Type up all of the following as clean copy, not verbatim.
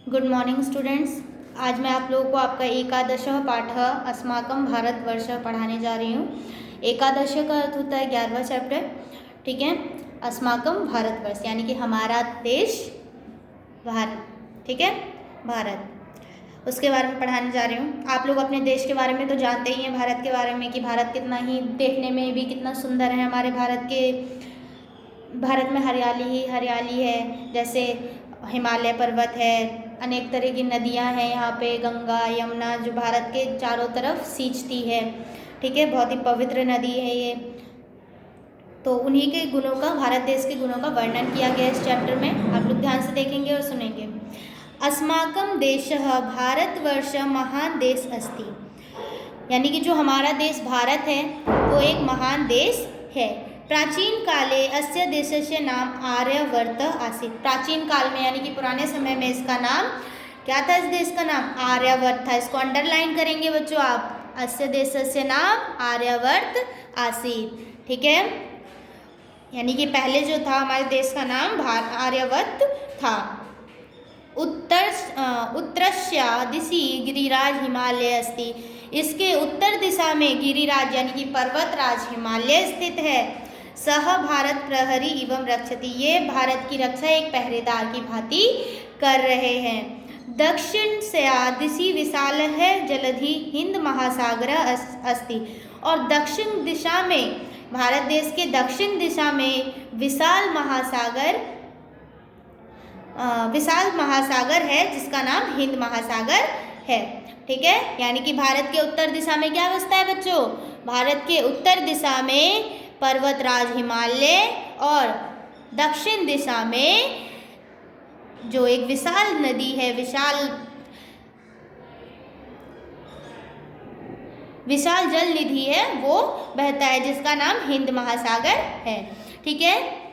Good morning students. आज मैं आप लोगों को आपका एकादशः पाठः अस्माकं भारतवर्ष पढ़ाने जा रही हूँ। एकादश का अर्थ होता है 11वां चैप्टर, ठीक है। अस्माकं भारतवर्ष यानी कि हमारा देश भारत, ठीक है, भारत, उसके बारे में पढ़ाने जा रही हूँ। आप लोग अपने देश के बारे में तो जानते ही हैं, भारत के बारे में, कि भारत कितना ही देखने में भी कितना सुंदर है। हमारे भारत में हरियाली ही हरियाली है, जैसे हिमालय पर्वत है, अनेक तरह की नदियां हैं यहाँ पे, गंगा यमुना जो भारत के चारों तरफ सींचती है, ठीक है। बहुत ही पवित्र नदी है ये। तो उन्हीं के गुणों का, भारत देश के गुणों का वर्णन किया गया इस चैप्टर में। आप लोग ध्यान से देखेंगे और सुनेंगे। अस्माकं देशः भारतवर्ष महान देश अस्ति, यानी कि जो हमारा देश भारत है वो एक महान देश है। प्राचीन काले अस्य देशस्य नाम आर्यवर्त आसीत्। प्राचीन काल में यानी कि पुराने समय में इसका नाम क्या था? इस देश का नाम आर्यवर्त था। इसको अंडरलाइन करेंगे बच्चों आप। अस्य देशस्य नाम आर्यवर्त आसीत्, ठीक है। यानी कि पहले जो था हमारे देश का नाम आर्यवर्त था। उत्तरस्य दिशि गिरिराज हिमालय अस्ति। इसके उत्तर दिशा में गिरिराज यानी कि पर्वतराज हिमालय स्थित है। सह भारत प्रहरी एवं रक्षति। ये भारत की रक्षा एक पहरेदार की भांति कर रहे हैं। दक्षिण से दिशि विशाल है जलधि हिंद महासागर अस्ति। और दक्षिण दिशा में, भारत देश के दक्षिण दिशा में विशाल महासागर है जिसका नाम हिंद महासागर है, ठीक है। यानी कि भारत के उत्तर दिशा में क्या बसता है बच्चों? भारत के उत्तर दिशा में पर्वतराज हिमालय और दक्षिण दिशा में जो एक विशाल नदी है, विशाल जल निधि है, वो बहता है जिसका नाम हिंद महासागर है, ठीक है।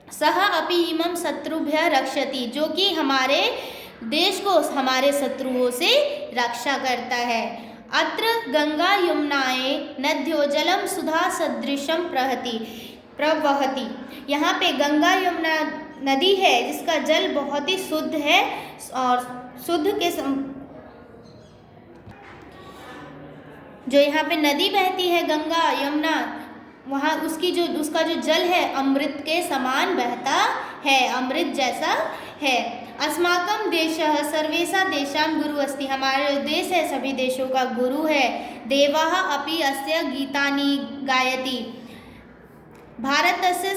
सह अपि इमं शत्रुभ्यः रक्षति। जो कि हमारे देश को हमारे शत्रुओं से रक्षा करता है। अत्र गंगा यमुनाए नद्यो जलम सुधा सदृशम प्रवहति। यहाँ पे गंगा यमुना नदी है जिसका जल बहुत ही शुद्ध है और शुद्ध के जो यहाँ पे नदी बहती है गंगा यमुना, वहाँ उसका जो जल है अमृत के समान बहता है, अमृत जैसा है। अस्माकं देशः सर्वेषां देशां गुरु अस्ति। हमारा देश है सभी देशों का गुरु है। देवाः अपि अस्य गीतानि गायति। भारतस्य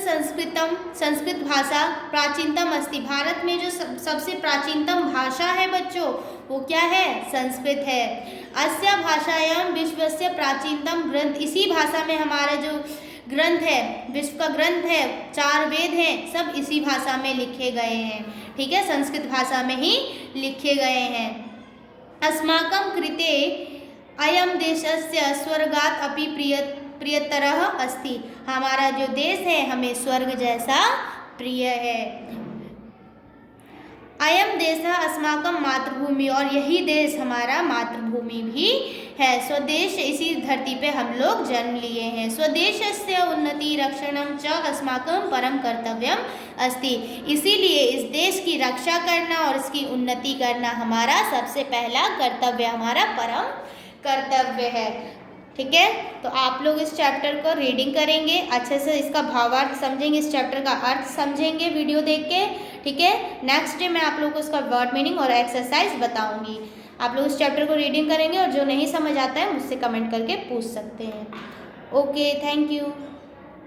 संस्कृत भाषा प्राचीनतम अस्ति। भारत में जो सबसे प्राचीनतम भाषा है बच्चों वो क्या है? संस्कृत है। अस्य भाषायां विश्वस्य प्राचीनतम ग्रंथ। इसी भाषा में हमारा जो ग्रंथ है, विश्व का ग्रंथ है, 4 वेद हैं, सब इसी भाषा में लिखे गए हैं, ठीक है। संस्कृत भाषा में ही लिखे गए हैं। अस्माकं कृते अयं देशस्य स्वर्गात् अपि प्रियतरः अस्ति। हमारा जो देश है हमें स्वर्ग जैसा प्रिय है। अयम देश अस्माकं मातृभूमि। और यही देश हमारा मातृभूमि भी है। स्वदेश, इसी धरती पे हम लोग जन्म लिए हैं। स्वदेशस्य उन्नति रक्षणं च अस्माकं परम कर्तव्यम अस्ति। इसीलिए इस देश की रक्षा करना और इसकी उन्नति करना हमारा सबसे पहला कर्तव्य, हमारा परम कर्तव्य है, ठीक है। तो आप लोग इस चैप्टर को रीडिंग करेंगे, अच्छे से इसका भावार्थ समझेंगे, इस चैप्टर का अर्थ समझेंगे वीडियो देख के, ठीक है। नेक्स्ट डे मैं आप लोगों को इसका वर्ड मीनिंग और एक्सरसाइज बताऊंगी। आप लोग इस चैप्टर को रीडिंग करेंगे और जो नहीं समझ आता है मुझसे कमेंट करके पूछ सकते हैं। Okay, thank you.